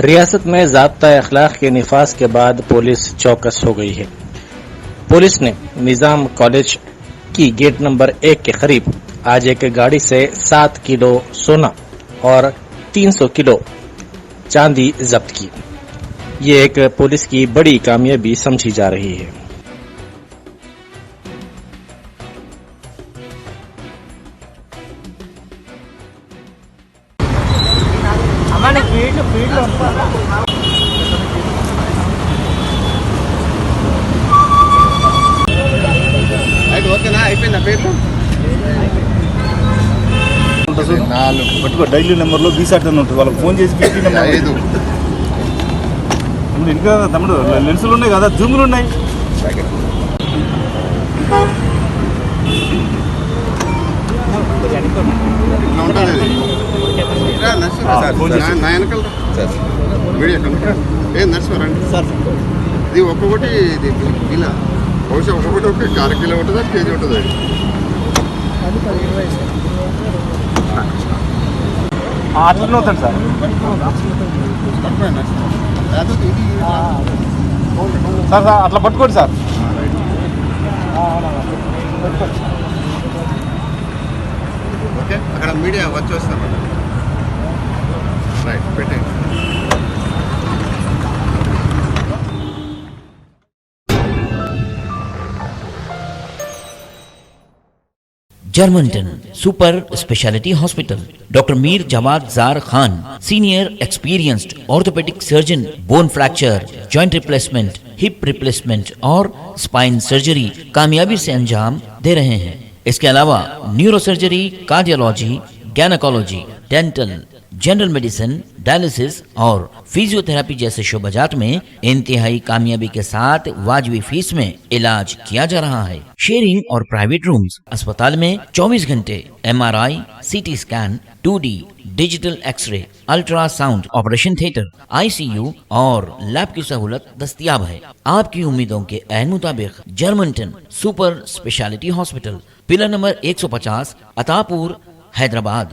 रियासत में ज़ाब्ता अखलाक के निफाज के बाद पुलिस चौकस हो गई है। पुलिस ने निज़ाम कॉलेज की गेट नंबर 1 के करीब आज एक गाड़ी से 7 किलो सोना और 300 किलो चांदी जब्त की। ये एक पुलिस की बड़ी कामयाबी समझी जा रही है। పట్టుకో డైలీ నెంబర్లో బీసాట్ ఉంటుంది, వాళ్ళకి ఫోన్ చేసి పెట్టి నెంబర్ ఇంకా తమ్ముడు లెన్సులు ఉన్నాయి కదా, జూములు ఉన్నాయి. ఇది ఒక్కొక్కటి ఇది ఇలా బహుశా ఒక్కొక్కటి ఒక 1/2 కిలో ఉంటుందా, కేజీ ఉంటుంది. అట్లనే అవుతాడు సార్. సార్ సార్ అట్లా పట్టుకోండి సార్. ఓకే, అక్కడ మీడియా వచ్చి వస్తారు. రైట్, పెట్టండి. Germanten super speciality hospital, doctor Mir Jawad Zar Khan, senior experienced orthopaedic surgeon, bone fracture, joint replacement, hip replacement और स्पाइन सर्जरी कामयाबी से अंजाम दे रहे हैं। इसके अलावा neuro surgery, cardiology, gynaecology, dental, general medicine, dialysis और फिजियोथेरेपी जैसे शोबाजात में इंतहाई कामयाबी के साथ वाजबी फीस में इलाज किया जा रहा है। शेयरिंग और प्राइवेट रूम्स, अस्पताल में 24 घंटे MRI, CT scan, 2D digital x-ray, ultrasound, operation theatre, ICU और लैब की सहूलत दस्तयाब है। आपकी उम्मीदों के ऐन मुताबिक Germanten super speciality hospital, pillar number 150, Attapur, Hyderabad.